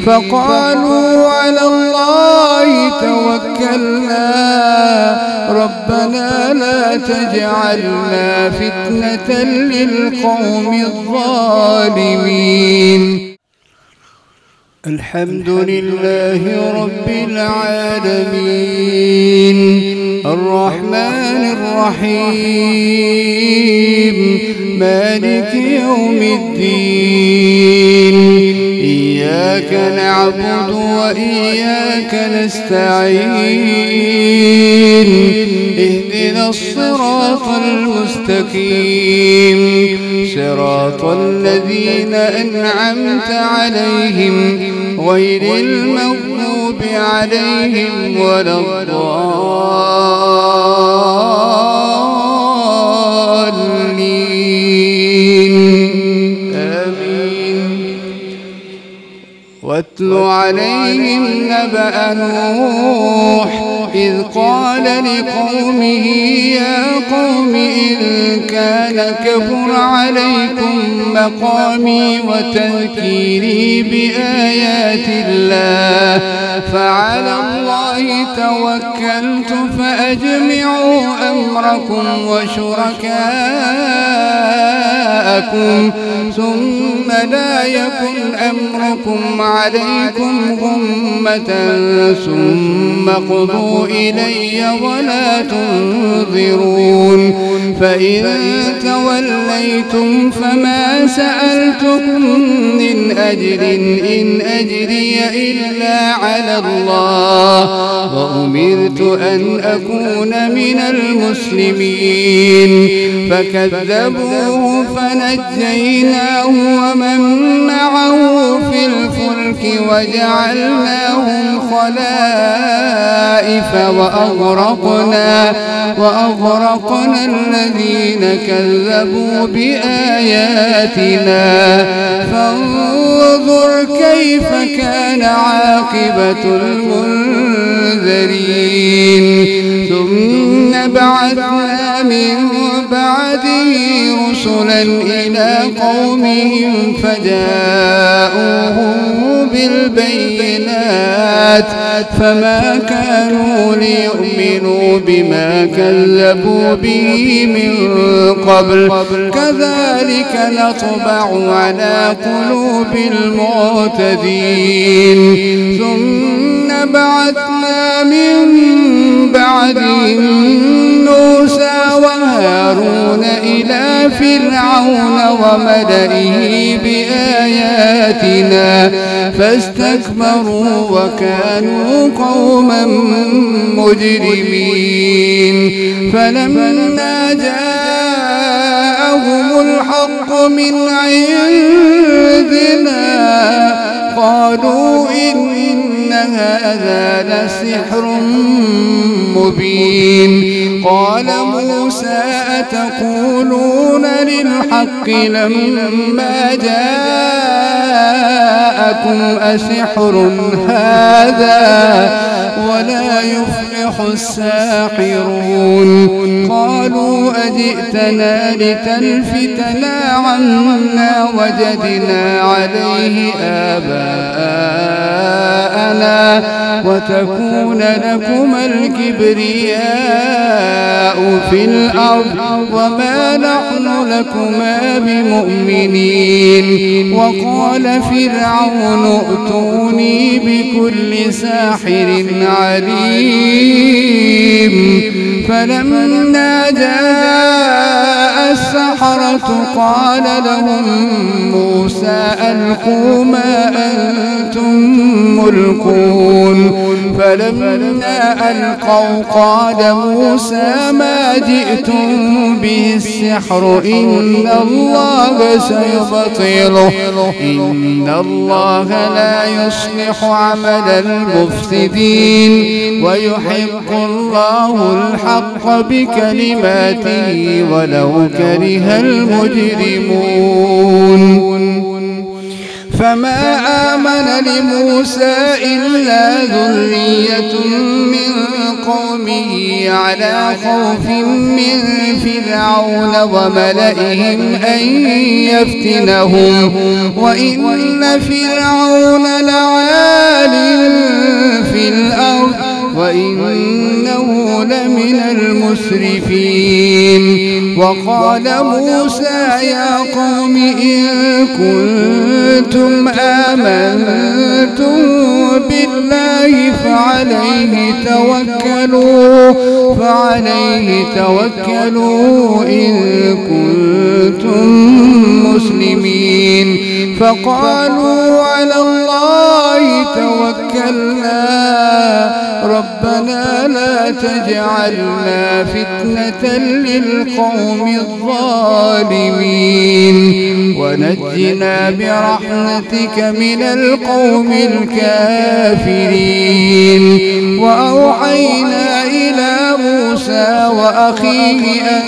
فقالوا على الله توكلنا ربنا لا تجعلنا فتنة للقوم الظالمين. الحمد لله رب العالمين الرحمن الرحيم مالك يوم الدين إياك نعبد وإياك نستعين اهدنا الصراط المستقيم صراط الذين أنعمت عليهم غير المغضوب عليهم ولا الضالين آمين. واتل عليهم نبأ نوح إذ قال لقومه يا قوم إن كان كبر عليكم مقامي وتذكيري بآيات الله فعلى الله توكلت فأجمعوا أمركم وشركاءكم ثم لا يكن أمركم عليكم غمة ثم قضوا إلي ولا تنظرون. فإن توليتم فما سألتكم من أجر إن أجري إلا على الله وأمرت أن أكون من المسلمين. فكذبوه فنجيناه ومن معه في الفلك وجعلناهم خلائف وأغرقنا الذين كذبوا بآياتنا فانظر كيف كان عاقبة المنذرين. ثم بعثنا من بعده رسلا إلى قومهم فجاءوهم بالبينات فما كانوا ليؤمنوا بما كذبوا به من قبل كذلك نطبع على قلوب المعتدين. ثم بعثنا من بعدهم موسى وهارون إلى فرعون وملئه بآياتنا فاستكبروا وكانوا قوما مجرمين. فلما جاءهم الحق من عندنا قالوا إن هذا لسحر مبين. قال موسى أتقولون للحق لما جاءكم أسحر هذا ولا يفلح الساحرون. قالوا أجئتنا لتلفتنا عما وجدنا عليه آباءنا وتكون لكما الكبرياء في الأرض وما نحن لكما بمؤمنين. وقال فرعون ائتوني بكل ساحر عليم. فلما جاء السحرة قال لهم موسى ألقوا ما أنتم ملقون. فلما ألقوا قال موسى ما جئتم به السحر إن الله سيبطله إن الله لا يصلح عمل المفسدين ويحق الله الحق بكلماته ولو كره المجرمون. فما آمن لموسى إلا ذرية من قومه على خوف من فرعون وملئهم أن يفتنهم وإن فرعون لعال في الأرض وإنه لمن المسرفين. وقال موسى يا قوم إن كنتم آمنتم بالله فعليه توكلوا إن كنتم مسلمين. فقالوا على الله توكلنا ربنا لا تجعلنا فتنة للقوم الظالمين ونجنا برحمتك من القوم الكافرين. وأوحينا إلى موسى وأخيه أن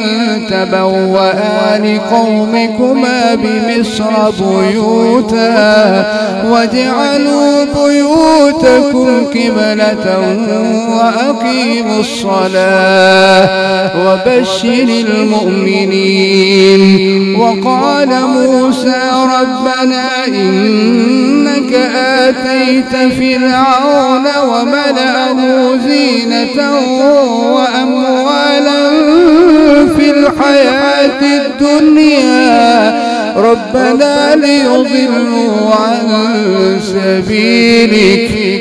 تبوأ لقومكما بمصر بيوتا واجعلوا بيوتكم قبلة وأقيموا الصلاة وبشر المؤمنين. وقال موسى ربنا إنك آتيت فرعون وملأه زينة وأموالا في الحياة الدنيا ربنا ليضلوا عن سبيلك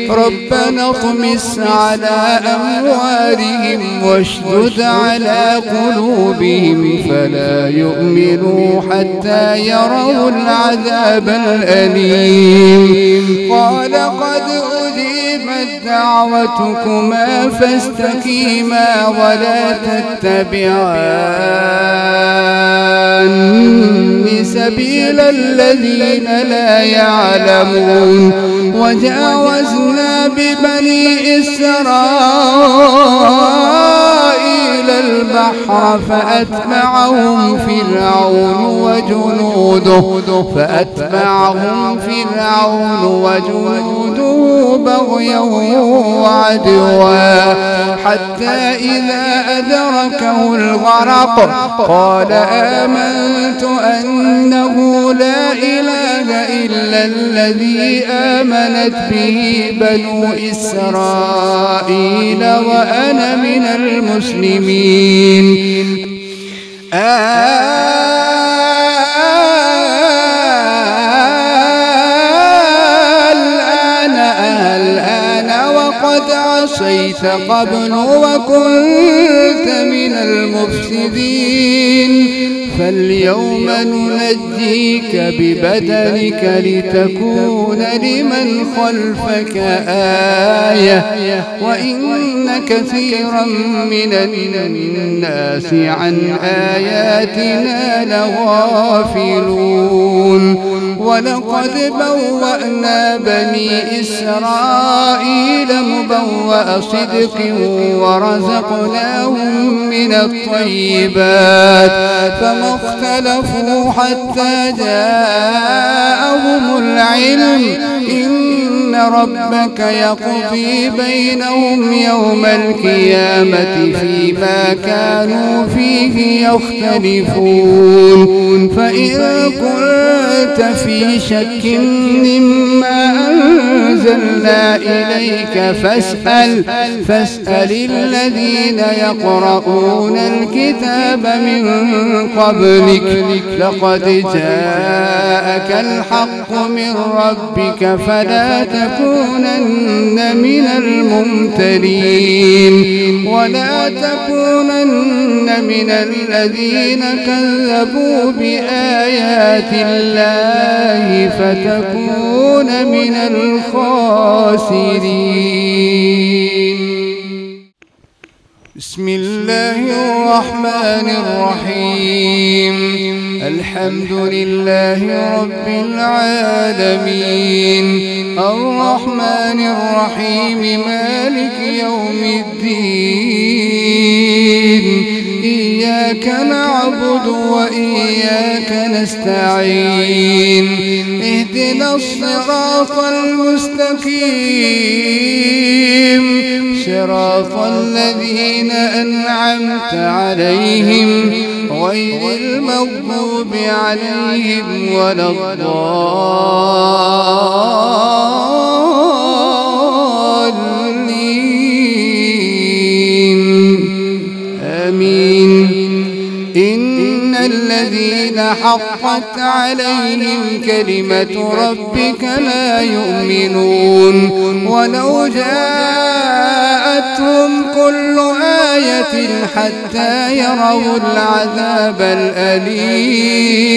ربنا اطمس على أموالهم واشدد على قلوبهم فلا يؤمنوا حتى يروا العذاب الأليم. قال قد أجيبت دعوتكما فاستقيما ولا تتبعان سبيل الذين لا يعلمون. وجاوزنا ببني إسرائيل البحر فأتبعهم فرعون وجنوده بغيا وعدوا حتى إذا أدركه الغرق قال آمنت أنه لا إله إلا الذي آمنت به بنو إسرائيل وأنا من المسلمين. الآن وقد عصيت قبل وكنت من المفسدين فاليوم ننجيك ببدنك لتكون لمن خلفك آية وإن كثيرا من الناس عن آياتنا لغافلون. ولقد بوأنا بني إسرائيل مبوأ صدق ورزقناهم من الطيبات فما اختلفوا حتى جاءهم العلم إن ربك يقضي بينهم يوم القيامة فيما كانوا فيه يختلفون. فإن كنت في شك مما أنزلنا إليك فاسأل الذين يقرؤون الكتاب من قبلك لقد جاءك الحق من ربك فلا تكونن من الممترين ولا تكونن من الذين كذبوا بآيات الله فتكون من الخاسرين. بسم الله الرحمن الرحيم. الحمد لله رب العالمين الرحمن الرحيم مالك يوم الدين إياك نعبد نستعين اهدنا الصراط المستقيم صراط الذين أنعمت عليهم غير المغضوب عليهم ولا الضالين آمين. إن الذين حقت عليهم كلمة ربك لا يؤمنون ولو جاءتهم كل آية حتى يروا العذاب الأليم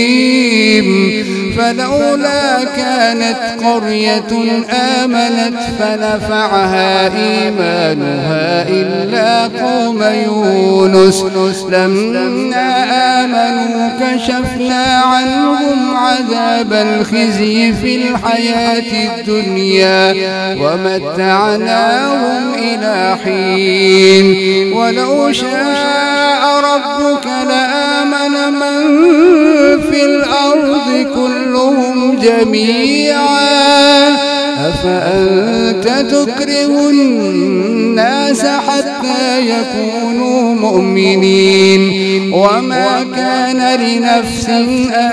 فلولا كانت قرية آمنت فنفعها إيمانها إلا قوم يونس لما آمنوا كشفنا عنهم عذاب الخزي في الحياة الدنيا ومتعناهم إلى حين ولو شاء ربك لآمن من في الأرض كلهم جميعا أفأنت تكره الناس حتى يكونوا مؤمنين وما كان لنفس أن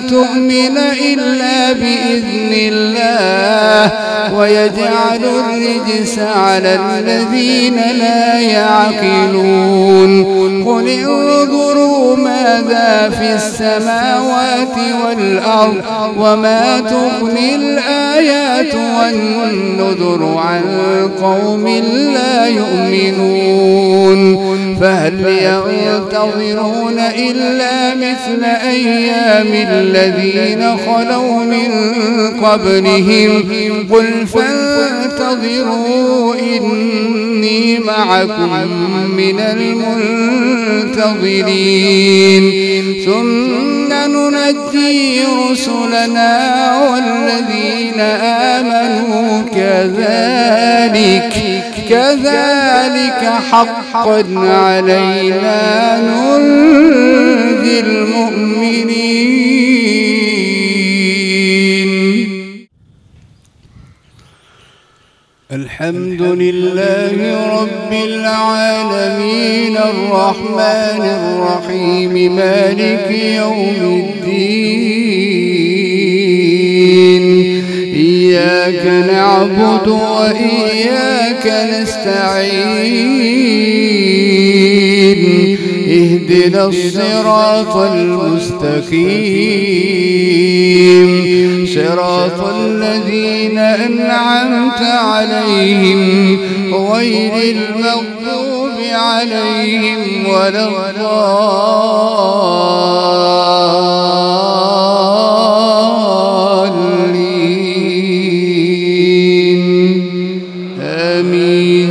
تؤمن إلا بإذن الله ويجعل الرجس على الذين لا يعقلون قل انظروا ماذا في السماوات والأرض وما تغني الآيات والنذر عن قوم لا يؤمنون فهل ينتظرون إلا مثل أيام الذين خلوا من قبلهم قل فانتظروا إني معكم من المنتظرين ثم ننجي رسلنا والذين آمنوا كذلك حقا علينا ننجي المؤمنين. الحمد لله رب العالمين الرحمن الرحيم مالك يوم الدين إياك نعبد وإياك نستعين اهدنا الصراط المستقيم صراط الذين أنعمت عليهم غير المغضوب عليهم ولا الضالين آمين.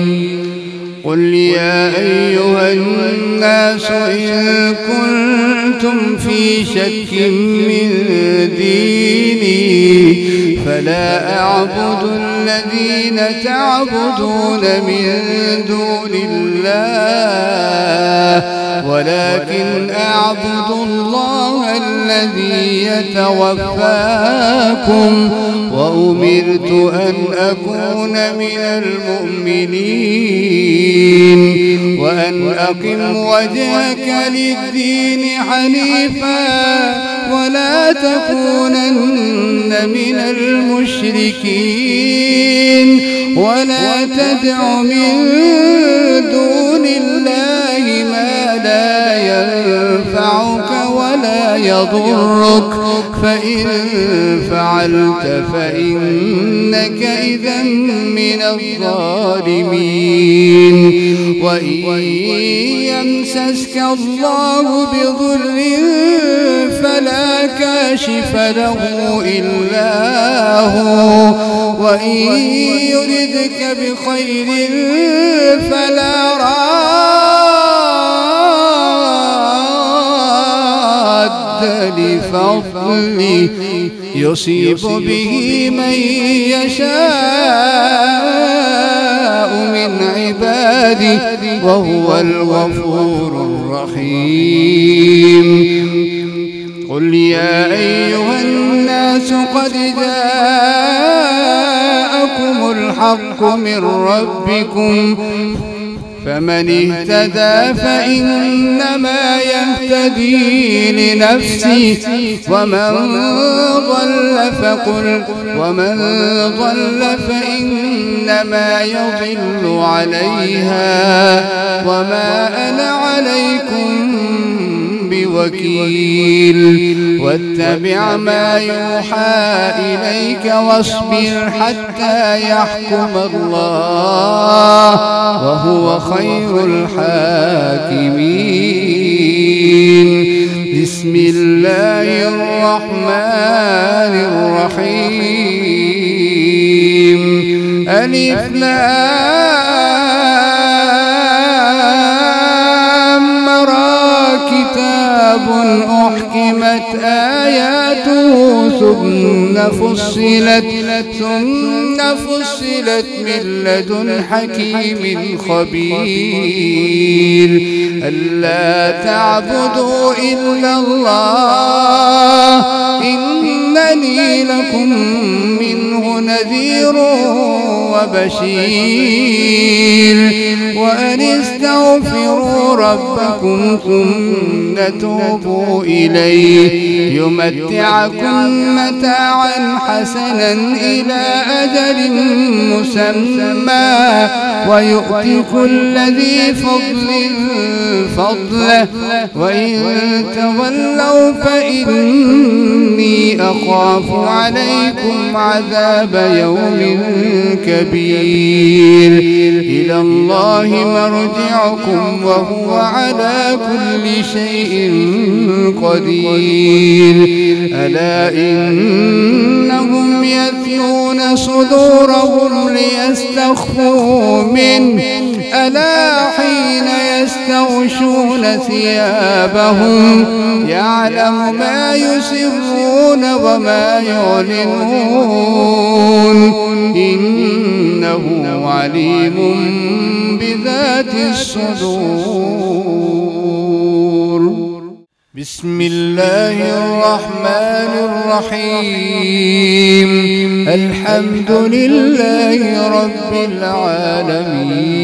قل يا أيها الناس إن كنتم في شك من ديني فلا أعبد الذين تعبدون من دون الله ولكن أعبد الله الذي يتوفاكم وأمرت أن أكون من المؤمنين وأن أقم وجهك للدين حنيفا ولا تكونن من المشركين ولا تدع من دون الله ما لا ينفعك ولا يضرك فإن فعلت فإنك إذا من الظالمين. وإن يمسسك الله بضر فلا كاشف له إلا هو وإن يردك بخير فلا راد لفضله يصيب به من يشاء من عباده وهو الغفور الرحيم. قل يا أيها الناس قد جاءكم الحق من ربكم فمن اهتدى فإنما يهتدي لنفسه ومن ضل فإنما يضل عليها وما أنا عليكم بوكيل واتبع ما يوحى إليك واصبر حتى يحكم الله وهو خير الحاكمين. بسم الله الرحمن الرحيم. ألف لام را كتاب أحكمت آياته ثم فصلت من لدن حكيم خبير. ألا تعبدوا إلا الله إنني لكم منه نذير وبشير. وأن استغفروا ربكم ثم توبوا إليه يمتعكم متاعا حسنا إلى أجل مسمى ويؤتي كل ذي فضل فضله وإن تولوا فإني أخاف عليكم عذاب يوم كبير. إلى الله مرجعكم وهو على كل شيء قدير. ألا إنهم يثنون صدورهم ليستخفوا منه ألا حين يستغشون ثيابهم يعلم ما يسرون وما يعلنون إنه عليم بذات الصدور. بسم الله الرحمن الرحيم. الحمد لله رب العالمين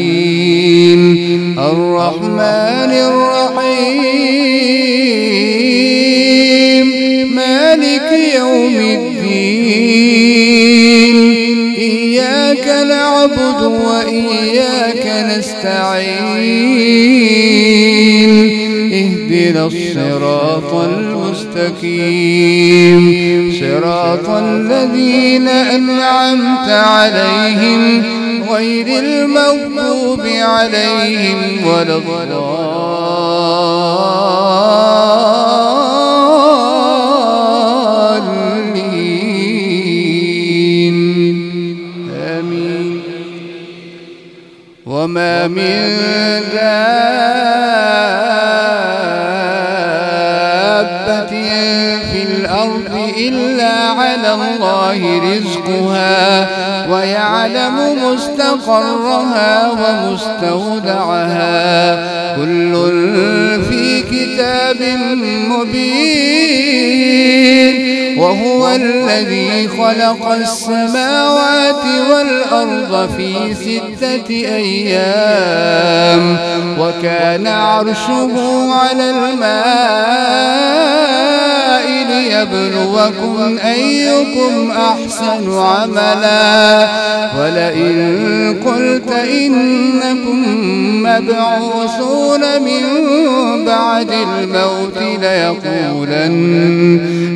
الرحمن الرحيم مالك يوم الدين. إياك نعبد وإياك نستعين. اهدنا الصراط المستقيم صراط الذين أنعمت عليهم غير المغضوب عليهم ولا الضالين. آمين. وما من إلا على الله رزقها ويعلم مستقرها ومستودعها كل في كتاب مبين. وهو الذي خلق السماوات والأرض في 6 أيام وكان عرشه على الماء ليبلوكم أيكم أحسن عملا. ولئن قلت إنكم مبعوثون من بعد الموت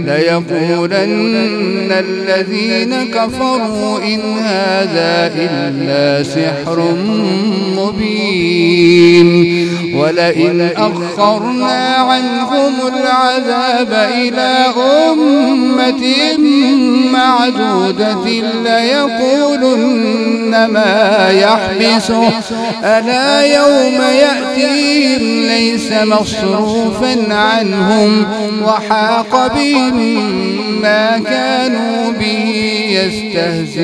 ليقولن الذين كفروا إن هذا إلا سحر مبين. ولئن أخرنا عنهم العذاب إلى أمة معدودة ليقولن ما يحبسه ألا يوم يأتيهم ليس مصروفا عنهم وحاق بهم ما كانوا به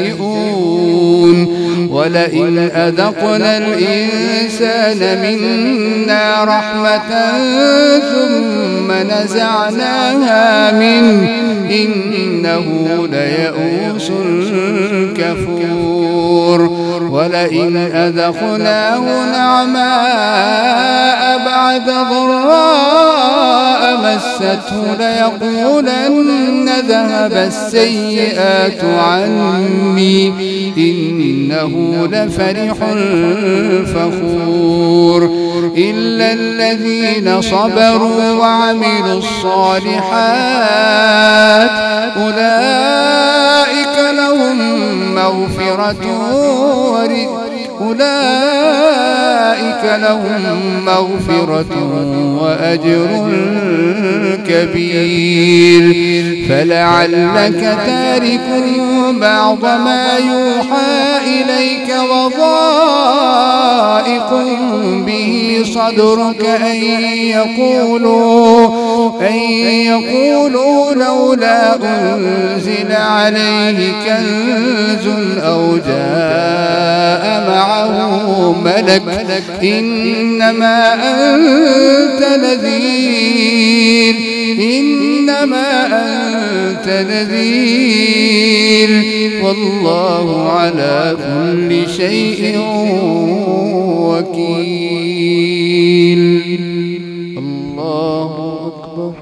يستهزئون. ولئن أذقنا الإنسان منا رحمة ثم ثم نزعناها منه إنه ليئوس كفور ولئن أذقناه نعماء بعد ضراء مسته ليقولن ذهب السيئات عني إنه لفرح فخور إلا الذين صبروا وعملوا الصالحات أولئك لهم مغفرة وأجر كبير فلعلك تارك بعض ما يوحى إليك وضائق به صدرك أن يقولوا لولا أنزل عليه كنز أو جاء معه ملك إنما أنت نذير والله على كل شيء وكيل الله أكبر.